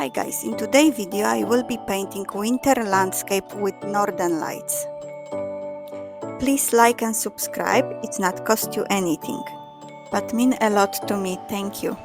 Hi guys, in today's video I will be painting winter landscape with northern lights. Please like and subscribe, it's not cost you anything, but mean a lot to me, thank you.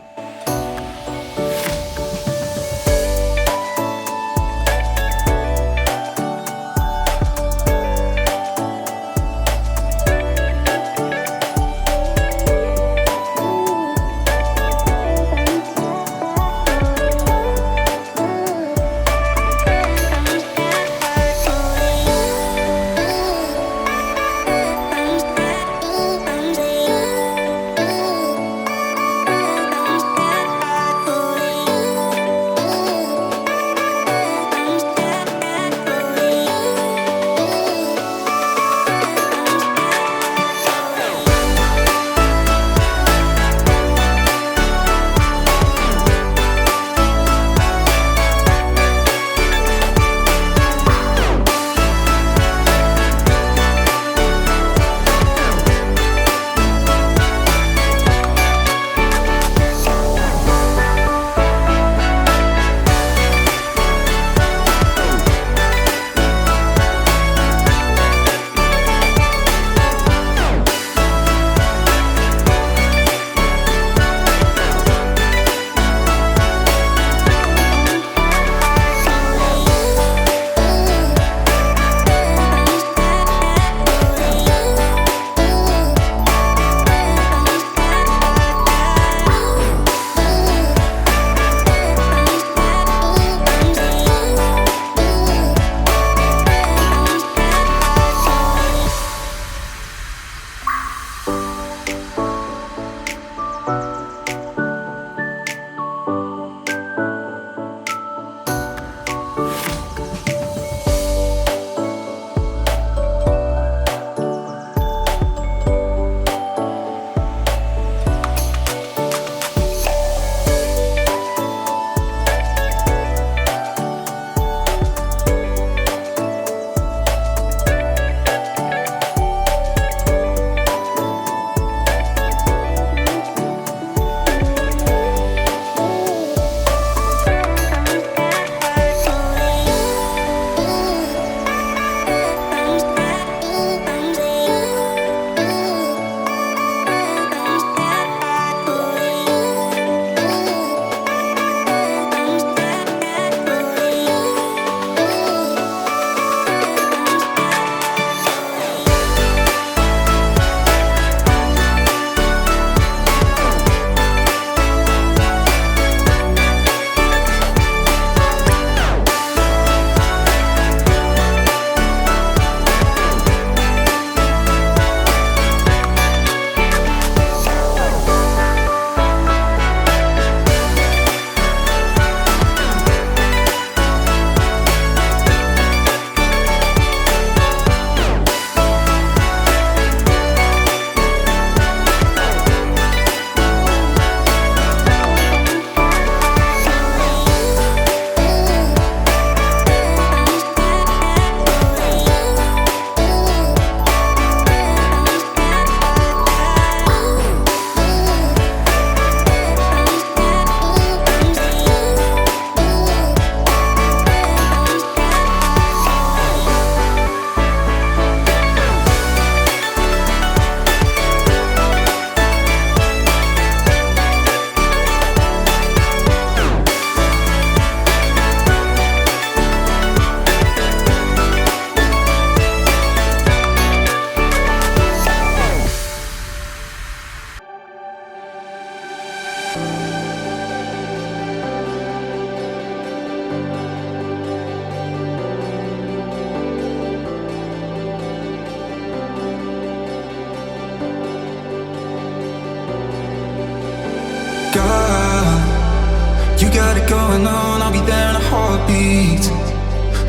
You got it going on, I'll be there in a heartbeat.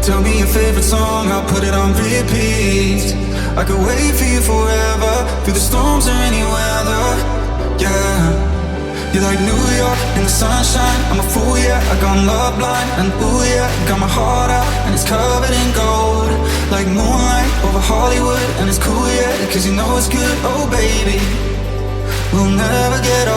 Tell me your favorite song, I'll put it on repeat. I could wait for you forever, through the storms or any weather. Yeah, you're like New York in the sunshine. I'm a fool, yeah, I gone love blind. And ooh yeah, got my heart out and it's covered in gold. Like moonlight over Hollywood and it's cool, yeah, cause you know it's good, oh baby. We'll never get